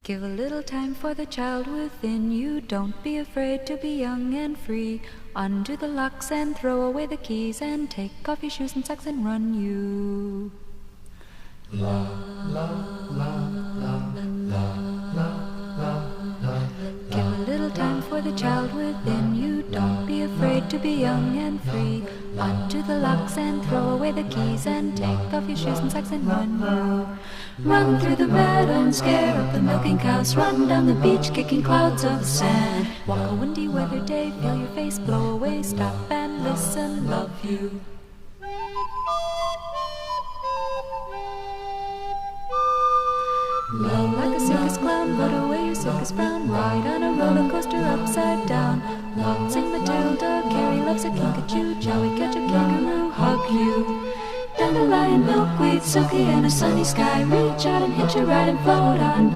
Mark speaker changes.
Speaker 1: Give a little time for the child within you. Don't be afraid to be young and free. Undo the locks and throw away the keys, and take off your shoes and socks and run you.
Speaker 2: La la la la la la la la.
Speaker 1: Give a little time for the child within you. Don't be afraid to be young and free. Undo the locks and throw away the keys, and take off your shoes and socks and run you. Run through the meadow and scare up the milking cows. Run down the beach kicking clouds of sand. Walk a windy weather day, feel your face blow away. Stop and listen, love you. Love like a circus clown, put away your circus frown. Ride on a roller coaster upside down. Waltzing Matilda, Carrie loves a kinkajou. Joey catch a kangaroo, hug you. Dandelion, milkweed, silky and a sunny sky. Reach out and hitch a ride and float on.